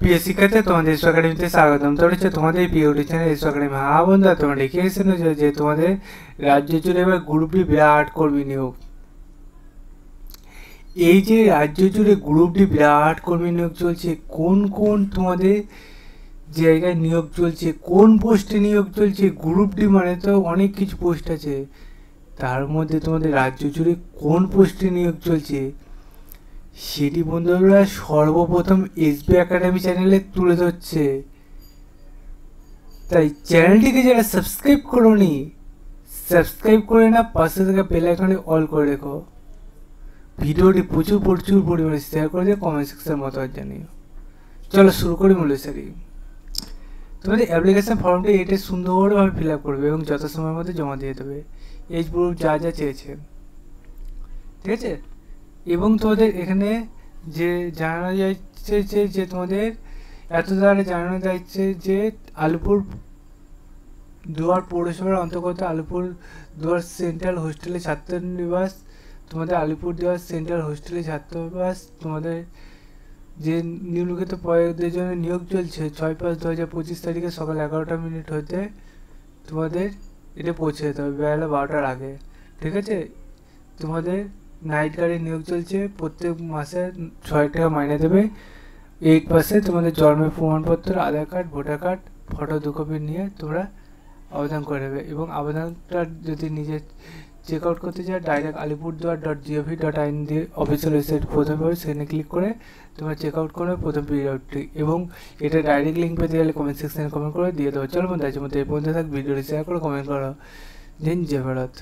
প্রিয় শিক্ষার্থী, তোমাদের এসো একাডেমিতে স্বাগতম। তোমরা হচ্ছে তোমাদের প্রিয় ইউটিউব চ্যানেল এসো একাডেমি। হ্যাঁ বন্ধুরা, তোমরা দেখে এসেছো যে তোমাদের রাজ্য জুড়ে এবার গ্রুপ ডি বিরাট কর্মী নিয়োগ। এই যে রাজ্য জুড়ে গ্রুপ ডি বিরাট কর্মী নিয়োগ চলছে, কোন কোন তোমাদের জায়গায় নিয়োগ চলছে, কোন পোস্টে নিয়োগ চলছে। গ্রুপ ডি মানে তো অনেক কিছু পোস্ট আছে, তার মধ্যে তোমাদের রাজ্য জুড়ে কোন পোস্টে নিয়োগ চলছে সেটি বন্ধুরা সর্বপ্রথম এসবি একাডেমি চ্যানেলে তুলে ধরছে। তাই চ্যানেলটিকে যারা সাবস্ক্রাইব করোনি, সাবস্ক্রাইব করে না, পাশে থাকা বেল আইকনে অল করে রেখো। ভিডিওটি প্রচুর পরিমাণে শেয়ার করে দিয়ে কমেন্ট সেকশনের মতামত জানিও। চলো শুরু করি মূল সারি। তোমাদের অ্যাপ্লিকেশন ফর্মটি এটা সুন্দরভাবে ফিল আপ করবে এবং যত সময়ের মধ্যে জমা দিয়ে দেবে, এজ গ্রুপ যা যা চেয়েছে, ঠিক আছে। এবং তোমাদের এখানে যে জানানো যাচ্ছে যে তোমাদের এত দ্বারা জানানো যাচ্ছে যে আলিপুর দুয়ার পৌরসভার অন্তর্গত আলিপুর দুয়ার সেন্ট্রাল হোস্টেলে ছাত্রনিবাস, তোমাদের আলিপুর দুয়ার সেন্ট্রাল হোস্টেলে ছাত্রাবাস তোমাদের যে নিম্নলিখিত পদের জন্য নিয়োগ চলছে 6/5/2025 তারিখে সকাল 11টা মিনিট হতে তোমাদের এটা পৌঁছে যেতে হবে বেলা 12টার আগে, ঠিক আছে। তোমাদের নাইট গার্ডে নিয়োগ চলছে, প্রত্যেক মাসে 6 টাকা মাইনে দেবে। 8 তোমাদের জন্মের প্রমাণপত্র, Aadhaar card, voter card, photo 2 copy নিয়ে তোমরা আবেদন করে দেবে। এবং আবেদনটা যদি নিজে চেক আউট করতে চাও, ডাইরেক্ট alipurduar.gov.in দিয়ে অফিসিয়াল ওয়েবসাইট প্রথমে পাবে, সেখানে ক্লিক করে তোমরা চেক আউট করবে প্রথম পিরিয়ডটি। এবং এটা ডাইরেক্ট লিঙ্ক পেতে গেলে কমেন্ট সেকশনে কমেন্ট করে দিয়ে দেবো। চলো বন্ধু, আজকের মধ্যে এই পর্যন্ত থাক। ভিডিওটি শেয়ার করো, কমেন্ট করো। জয় ভারত।